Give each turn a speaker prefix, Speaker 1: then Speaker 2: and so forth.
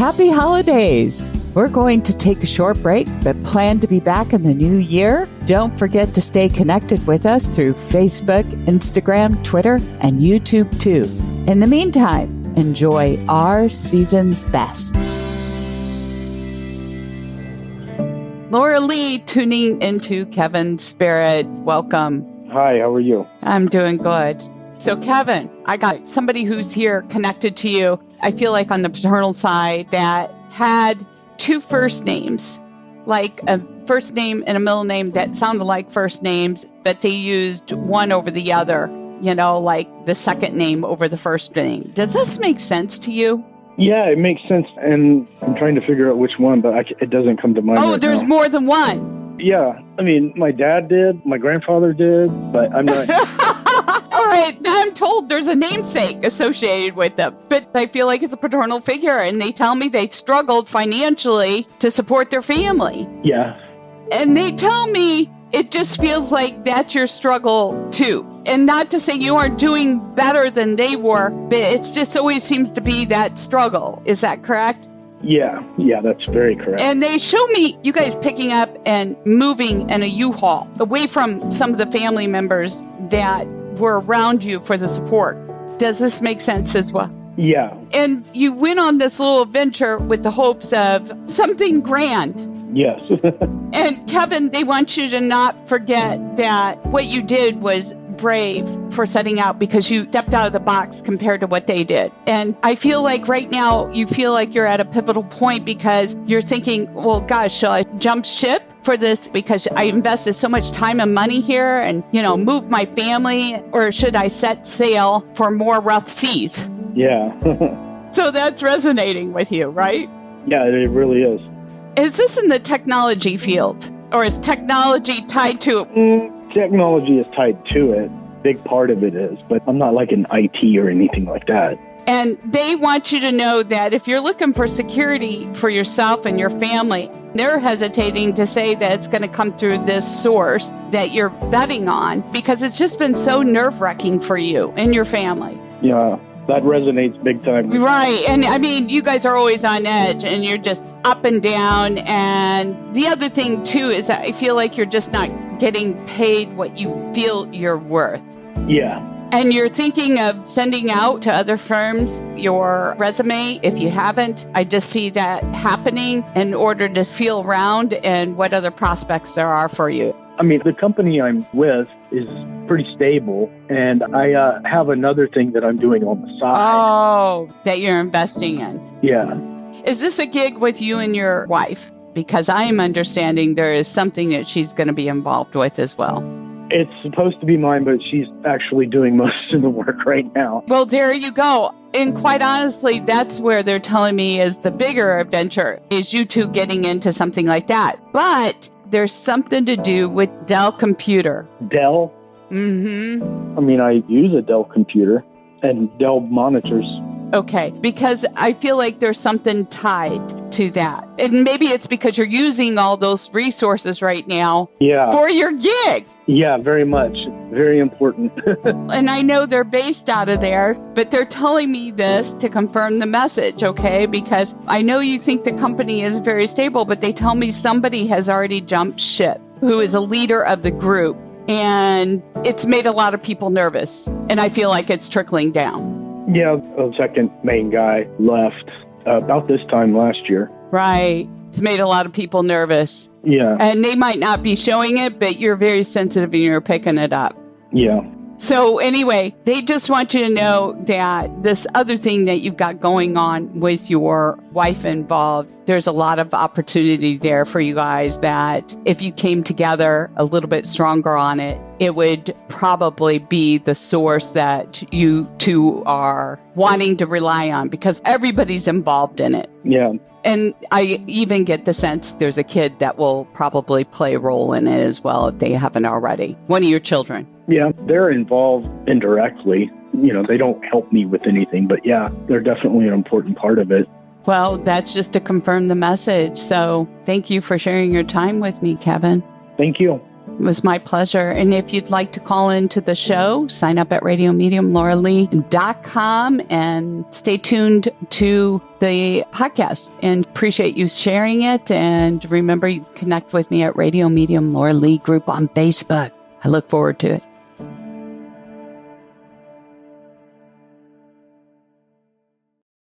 Speaker 1: Happy holidays! We're going to take a short break, but plan to be back in the new year. Don't forget to stay connected with us through Facebook, Instagram, Twitter, and YouTube too. In the meantime, enjoy our season's best. Laura Lee tuning into Kevin's Spirit. Welcome.
Speaker 2: Hi, how are you?
Speaker 1: I'm doing good. So Kevin, I got somebody who's here connected to you, I feel like on the paternal side, that had two first names, like a first name and a middle name that sounded like first names, but they used one over the other, like the second name over the first name. Does this make sense to you?
Speaker 2: Yeah, it makes sense, and I'm trying to figure out which one, but it doesn't come to mind.
Speaker 1: Oh,
Speaker 2: right
Speaker 1: there's
Speaker 2: now.
Speaker 1: More than one.
Speaker 2: Yeah, I mean, my dad did, my grandfather did, but I'm not...
Speaker 1: All right, I'm told there's a namesake associated with them, but I feel like it's a paternal figure, and they tell me they struggled financially to support their family.
Speaker 2: Yeah.
Speaker 1: And they tell me it just feels like that's your struggle too. And not to say you aren't doing better than they were, but it just always seems to be that struggle. Is that correct?
Speaker 2: Yeah, that's very correct.
Speaker 1: And they show me you guys picking up and moving in a U-Haul away from some of the family members that were around you for the support. Does this make sense as well?
Speaker 2: Yeah.
Speaker 1: And you went on this little adventure with the hopes of something grand.
Speaker 2: Yes.
Speaker 1: And Kevin, they want you to not forget that what you did was brave for setting out because you stepped out of the box compared to what they did. And I feel like right now you feel like you're at a pivotal point because you're thinking, well, gosh, shall I jump ship for this because I invested so much time and money here and, move my family, or should I set sail for more rough seas?
Speaker 2: Yeah.
Speaker 1: So that's resonating with you, right?
Speaker 2: Yeah, it really is.
Speaker 1: Is this in the technology field, or is technology tied to it?
Speaker 2: Technology is tied to it. Big part of it is, but I'm not like an IT or anything like that.
Speaker 1: And they want you to know that if you're looking for security for yourself and your family, they're hesitating to say that it's going to come through this source that you're betting on because it's just been so nerve-wracking for you and your family.
Speaker 2: Yeah, that resonates big time.
Speaker 1: Right. And I mean, you guys are always on edge and you're just up and down. And the other thing, too, is I feel like you're just not getting paid what you feel you're worth.
Speaker 2: Yeah.
Speaker 1: And you're thinking of sending out to other firms your resume. If you haven't, I just see that happening in order to feel around and what other prospects there are for you.
Speaker 2: I mean, the company I'm with is pretty stable, and I have another thing that I'm doing on the side.
Speaker 1: Oh, that you're investing in.
Speaker 2: Yeah.
Speaker 1: Is this a gig with you and your wife? Because I am understanding there is something that she's going to be involved with as well.
Speaker 2: It's supposed to be mine, but she's actually doing most of the work right now.
Speaker 1: Well, there you go. And quite honestly, that's where they're telling me is the bigger adventure, is you two getting into something like that. But there's something to do with Dell computer.
Speaker 2: Dell?
Speaker 1: Mm-hmm.
Speaker 2: I mean, I use a Dell computer and Dell monitors.
Speaker 1: Okay, because I feel like there's something tied to that. And maybe it's because you're using all those resources right now for your gig.
Speaker 2: Yeah, very much. Very important.
Speaker 1: And I know they're based out of there, but they're telling me this to confirm the message, okay? Because I know you think the company is very stable, but they tell me somebody has already jumped ship who is a leader of the group. And it's made a lot of people nervous. And I feel like it's trickling down.
Speaker 2: Yeah, the second main guy left about this time last year.
Speaker 1: Right. It's made a lot of people nervous.
Speaker 2: Yeah.
Speaker 1: And they might not be showing it, but you're very sensitive and you're picking it up.
Speaker 2: Yeah.
Speaker 1: So anyway, they just want you to know that this other thing that you've got going on with your wife involved, there's a lot of opportunity there for you guys that if you came together a little bit stronger on it, it would probably be the source that you two are wanting to rely on because everybody's involved in it.
Speaker 2: Yeah.
Speaker 1: And I even get the sense there's a kid that will probably play a role in it as well if they haven't already. One of your children.
Speaker 2: Yeah, they're involved indirectly. They don't help me with anything, but yeah, they're definitely an important part of it.
Speaker 1: Well, that's just to confirm the message. So thank you for sharing your time with me, Kevin.
Speaker 2: Thank you.
Speaker 1: It was my pleasure. And if you'd like to call into the show, sign up at radiomediumlauralee.com and stay tuned to the podcast, and appreciate you sharing it. And remember, you can connect with me at Radio Medium Laura Lee group on Facebook. I look forward to it.